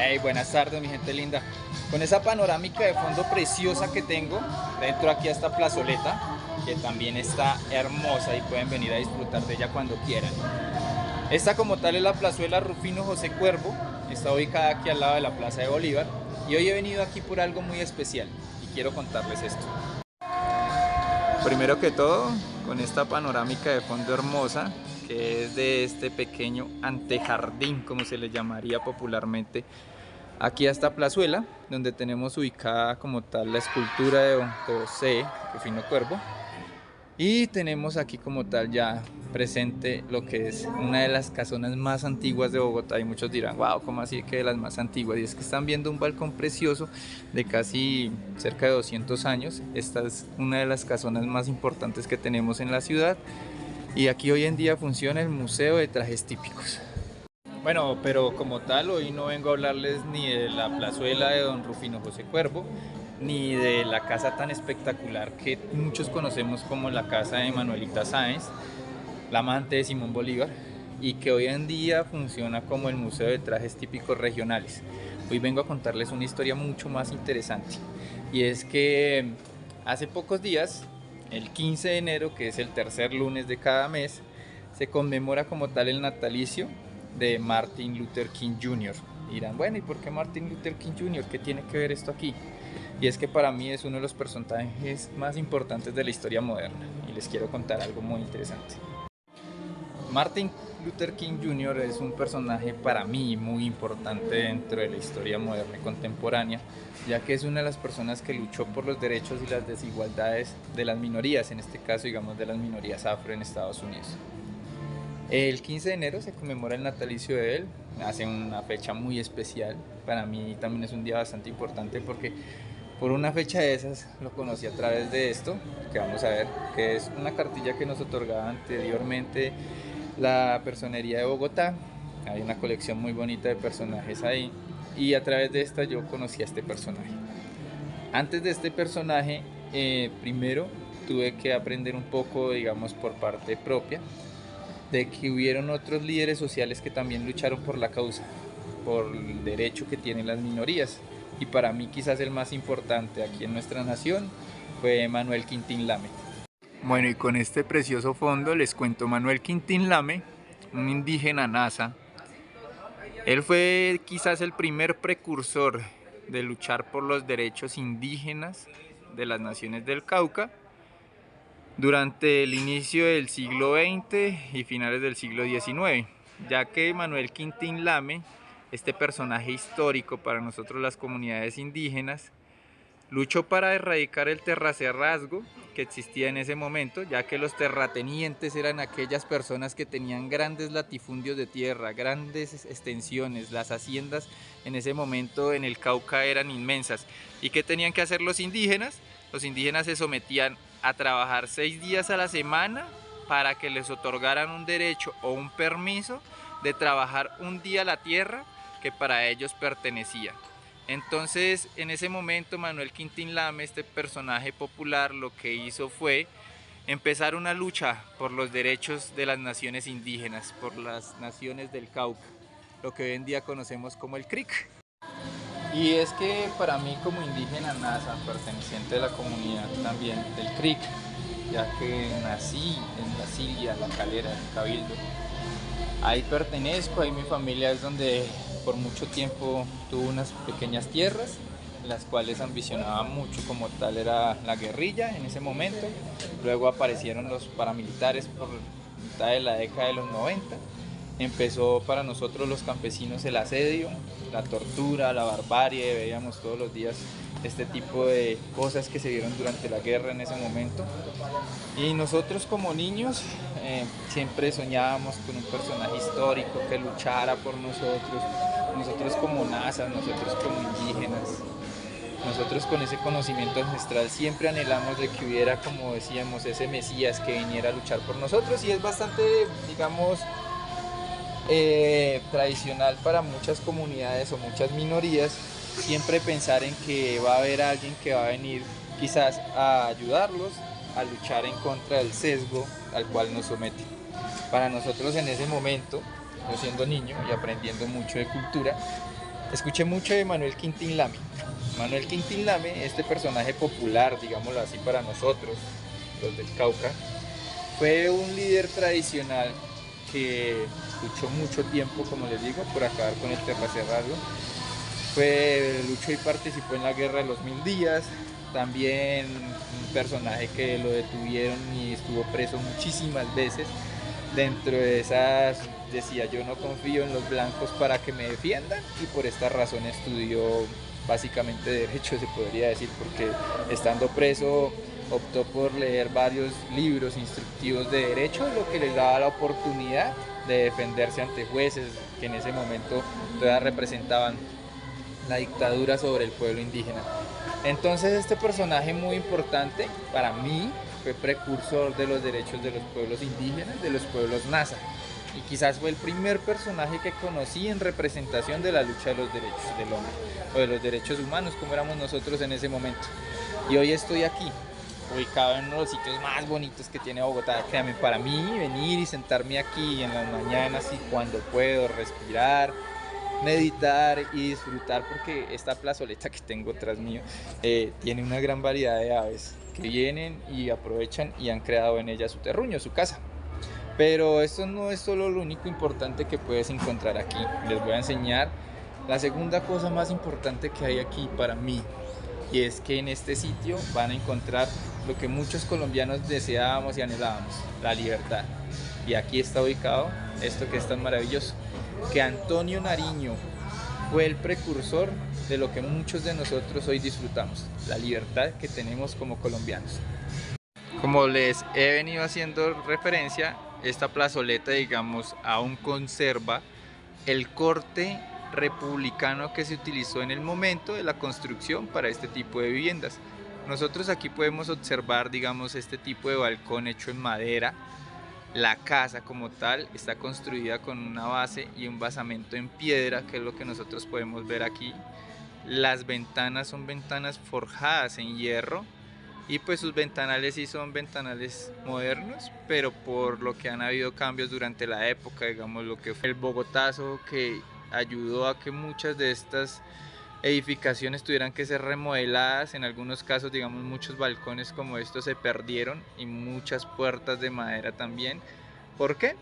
Hey, buenas tardes mi gente linda. Con esa panorámica de fondo preciosa que tengo, dentro aquí a esta plazoleta, que también está hermosa y pueden venir a disfrutar de ella cuando quieran. Esta como tal es la plazuela Rufino José Cuervo, está ubicada aquí al lado de la Plaza de Bolívar y hoy he venido aquí por algo muy especial y quiero contarles esto. Primero que todo, con esta panorámica de fondo hermosa, que es de este pequeño antejardín, como se le llamaría popularmente, aquí a esta plazuela, donde tenemos ubicada como tal la escultura de Don José Rufino Cuervo, y tenemos aquí como tal ya presente lo que es una de las casonas más antiguas de Bogotá. Y muchos dirán, wow, ¿cómo así que de las más antiguas? Y es que están viendo un balcón precioso de casi cerca de 200 años. Esta es una de las casonas más importantes que tenemos en la ciudad. Y aquí hoy en día funciona el Museo de Trajes Típicos. Bueno, pero como tal, hoy no vengo a hablarles ni de la plazuela de Don Rufino José Cuervo, ni de la casa tan espectacular que muchos conocemos como la casa de Manuelita Sáenz, la amante de Simón Bolívar, y que hoy en día funciona como el Museo de Trajes Típicos Regionales. Hoy vengo a contarles una historia mucho más interesante, y es que hace pocos días, el 15 de enero, que es el tercer lunes de cada mes, se conmemora como tal el natalicio de Martin Luther King Jr. Y dirán, bueno, ¿y por qué Martin Luther King Jr.? ¿Qué tiene que ver esto aquí? Y es que para mí es uno de los personajes más importantes de la historia moderna y les quiero contar algo muy interesante. Martin Luther King Jr. es un personaje para mí muy importante dentro de la historia moderna y contemporánea, ya que es una de las personas que luchó por los derechos y las desigualdades de las minorías, en este caso digamos de las minorías afro en Estados Unidos. El 15 de enero se conmemora el natalicio de él, hace una fecha muy especial, para mí también es un día bastante importante porque por una fecha de esas lo conocí a través de esto, que vamos a ver, que es una cartilla que nos otorgaba anteriormente la Personería de Bogotá. Hay una colección muy bonita de personajes ahí y a través de esta yo conocí a este personaje. Antes de este personaje, primero tuve que aprender un poco, digamos, por parte propia, de que hubieron otros líderes sociales que también lucharon por la causa, por el derecho que tienen las minorías. Y para mí quizás el más importante aquí en nuestra nación fue Manuel Quintín Lame. Bueno, y con este precioso fondo les cuento, Manuel Quintín Lame, un indígena nasa. Él fue quizás el primer precursor de luchar por los derechos indígenas de las naciones del Cauca durante el inicio del siglo XX y finales del siglo XIX, ya que Manuel Quintín Lame, este personaje histórico para nosotros las comunidades indígenas, luchó para erradicar el terracerrazgo que existía en ese momento, ya que los terratenientes eran aquellas personas que tenían grandes latifundios de tierra, grandes extensiones. Las haciendas en ese momento en el Cauca eran inmensas. ¿Y qué tenían que hacer los indígenas? Los indígenas se sometían a trabajar 6 días a la semana para que les otorgaran un derecho o un permiso de trabajar un día la tierra que para ellos pertenecía. Entonces, en ese momento, Manuel Quintín Lame, este personaje popular, lo que hizo fue empezar una lucha por los derechos de las naciones indígenas, por las naciones del Cauca, lo que hoy en día conocemos como el CRIC. Y es que para mí como indígena nasa, perteneciente a la comunidad también del CRIC, ya que nací en la Cilia, La Calera, en Cabildo, ahí pertenezco, ahí mi familia es donde por mucho tiempo tuvo unas pequeñas tierras, las cuales ambicionaba mucho, como tal era la guerrilla en ese momento. Luego aparecieron los paramilitares por mitad de la década de los 90. Empezó para nosotros los campesinos el asedio, la tortura, la barbarie, veíamos todos los días este tipo de cosas que se dieron durante la guerra en ese momento. Y nosotros como niños siempre soñábamos con un personaje histórico que luchara por nosotros, nosotros como nazas, nosotros como indígenas. Nosotros con ese conocimiento ancestral siempre anhelamos de que hubiera, como decíamos, ese Mesías que viniera a luchar por nosotros, y es bastante, digamos, tradicional para muchas comunidades o muchas minorías siempre pensar en que va a haber alguien que va a venir quizás a ayudarlos a luchar en contra del sesgo al cual nos someten. Para nosotros en ese momento, yo siendo niño y aprendiendo mucho de cultura, Escuché mucho de Manuel Quintín Lame. Manuel Quintín Lame, este personaje popular, digámoslo así para nosotros, los del Cauca, fue un líder tradicional que luchó mucho tiempo, como les digo, por acabar con el terracerrado. Luchó y participó en la Guerra de los 1000 días. También un personaje que lo detuvieron y estuvo preso muchísimas veces. Dentro de esas decía: yo no confío en los blancos para que me defiendan, y por esta razón estudió básicamente derecho, se podría decir, porque estando preso optó por leer varios libros instructivos de derecho, lo que les daba la oportunidad de defenderse ante jueces que en ese momento todavía representaban la dictadura sobre el pueblo indígena. Entonces este personaje muy importante para mí fue precursor de los derechos de los pueblos indígenas, de los pueblos Nasa, y quizás fue el primer personaje que conocí en representación de la lucha de los derechos del hombre o de los derechos humanos, como éramos nosotros en ese momento. Y hoy estoy aquí, ubicado en uno de los sitios más bonitos que tiene Bogotá. Créanme, para mí venir y sentarme aquí en las mañanas y cuando puedo respirar, meditar y disfrutar, porque esta plazoleta que tengo tras mío tiene una gran variedad de aves que vienen y aprovechan y han creado en ella su terruño, su casa. Pero esto no es solo lo único importante que puedes encontrar aquí. Les voy a enseñar la segunda cosa más importante que hay aquí para mí, y es que en este sitio van a encontrar lo que muchos colombianos deseábamos y anhelábamos: la libertad. Y aquí está ubicado esto que es tan maravilloso, que Antonio Nariño fue el precursor de lo que muchos de nosotros hoy disfrutamos, la libertad que tenemos como colombianos. Como les he venido haciendo referencia, esta plazoleta, digamos, aún conserva el corte republicano que se utilizó en el momento de la construcción para este tipo de viviendas. Nosotros aquí podemos observar, digamos, este tipo de balcón hecho en madera. La casa como tal está construida con una base y un basamento en piedra, que es lo que nosotros podemos ver aquí. Las ventanas son ventanas forjadas en hierro, y pues sus ventanales sí son ventanales modernos, pero por lo que han habido cambios durante la época, digamos lo que fue el Bogotazo, que ayudó a que muchas de estas edificaciones tuvieran que ser remodeladas. En algunos casos, digamos, muchos balcones como estos se perdieron, y muchas puertas de madera también. ¿Por qué?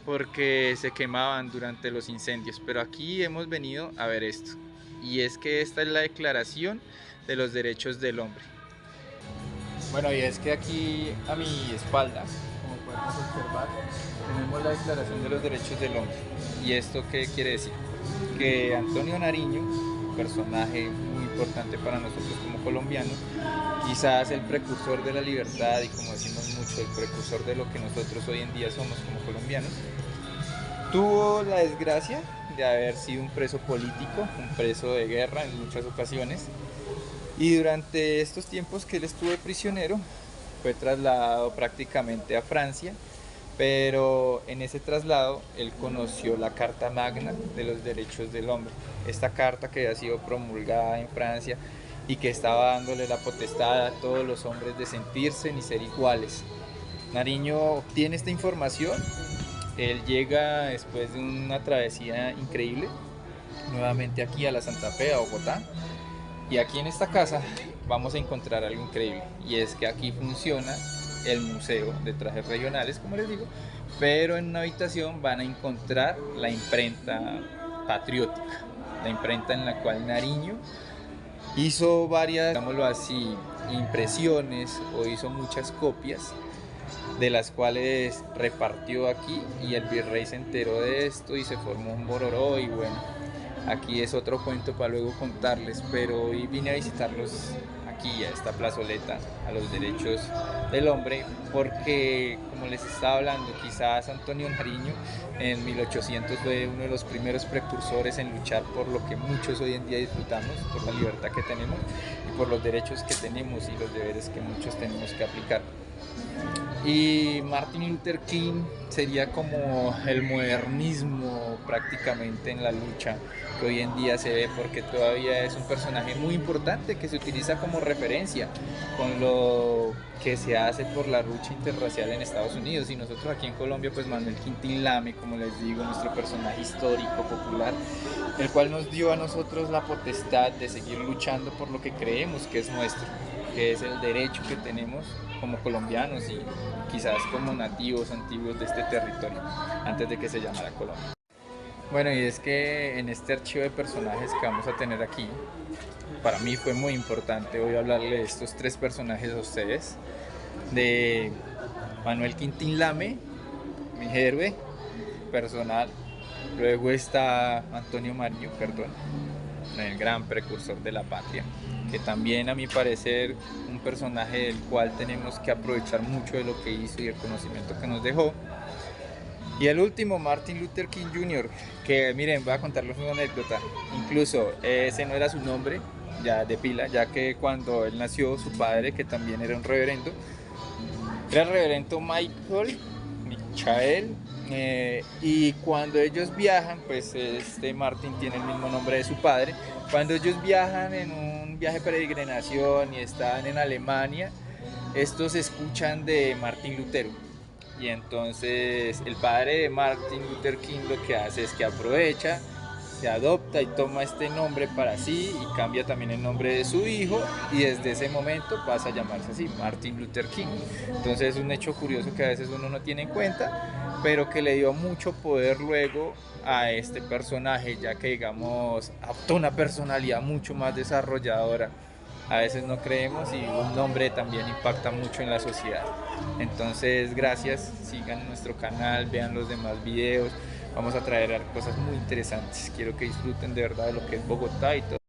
Porque se quemaban durante los incendios. Pero aquí hemos venido a ver esto, y es que esta es la Declaración de los Derechos del Hombre. Bueno, y es que aquí a mi espalda, como podemos observar, tenemos la Declaración de los Derechos del Hombre. ¿Y esto qué quiere decir? Que Antonio Nariño, personaje muy importante para nosotros como colombianos, quizás el precursor de la libertad, y como decimos mucho, el precursor de lo que nosotros hoy en día somos como colombianos, tuvo la desgracia de haber sido un preso político, un preso de guerra en muchas ocasiones, y durante estos tiempos que él estuvo prisionero fue trasladado prácticamente a Francia. Pero en ese traslado él conoció la Carta Magna de los Derechos del Hombre, esta carta que había sido promulgada en Francia y que estaba dándole la potestad a todos los hombres de sentirse y ser iguales. Nariño obtiene esta información, él llega después de una travesía increíble nuevamente aquí a la Santa Fe, a Bogotá, y aquí en esta casa vamos a encontrar algo increíble, y es que aquí funciona el museo de trajes regionales, como les digo, pero en una habitación van a encontrar la imprenta patriótica, la imprenta en la cual Nariño hizo varias, digámoslo así, impresiones, o hizo muchas copias, de las cuales repartió aquí, y el virrey se enteró de esto y se formó un bororó. Y bueno, aquí es otro cuento para luego contarles, pero hoy vine a visitarlos aquí a esta plazoleta, a los derechos del hombre, porque como les estaba hablando, quizás Antonio Nariño en 1800 fue uno de los primeros precursores en luchar por lo que muchos hoy en día disfrutamos, por la libertad que tenemos y por los derechos que tenemos y los deberes que muchos tenemos que aplicar. Y Martin Luther King sería como el modernismo prácticamente en la lucha que hoy en día se ve, porque todavía es un personaje muy importante que se utiliza como referencia con lo que se hace por la lucha interracial en Estados Unidos. Y nosotros aquí en Colombia, pues Manuel Quintín Lame, como les digo, nuestro personaje histórico, popular, el cual nos dio a nosotros la potestad de seguir luchando por lo que creemos que es nuestro, que es el derecho que tenemos como colombianos y quizás como nativos antiguos de este territorio, antes de que se llamara Colombia. Bueno, y es que en este archivo de personajes que vamos a tener aquí, para mí fue muy importante hoy hablarle de estos tres personajes a ustedes, de Manuel Quintín Lame, mi héroe personal. Luego está Antonio Mariño Cardona, el gran precursor de la patria, que también a mi parecer un personaje del cual tenemos que aprovechar mucho de lo que hizo y el conocimiento que nos dejó. Y el último, Martin Luther King Jr., que miren, voy a contarles una anécdota. Incluso ese no era su nombre ya de pila, ya que cuando él nació, su padre, que también era un reverendo, era el reverendo Michael, y cuando ellos viajan, pues este Martin tiene el mismo nombre de su padre. Cuando ellos viajan en un viaje de peregrinación y están en Alemania, estos escuchan de Martín Lutero. Y entonces el padre de Martin Luther King lo que hace es que aprovecha, se adopta y toma este nombre para sí y cambia también el nombre de su hijo, y desde ese momento pasa a llamarse así, Martin Luther King. Entonces es un hecho curioso que a veces uno no tiene en cuenta, pero que le dio mucho poder luego a este personaje, ya que digamos adoptó una personalidad mucho más desarrolladora. A veces no creemos y un nombre también impacta mucho en la sociedad. Entonces, gracias, sigan nuestro canal, vean los demás videos. Vamos a traer cosas muy interesantes. Quiero que disfruten de verdad de lo que es Bogotá y todo.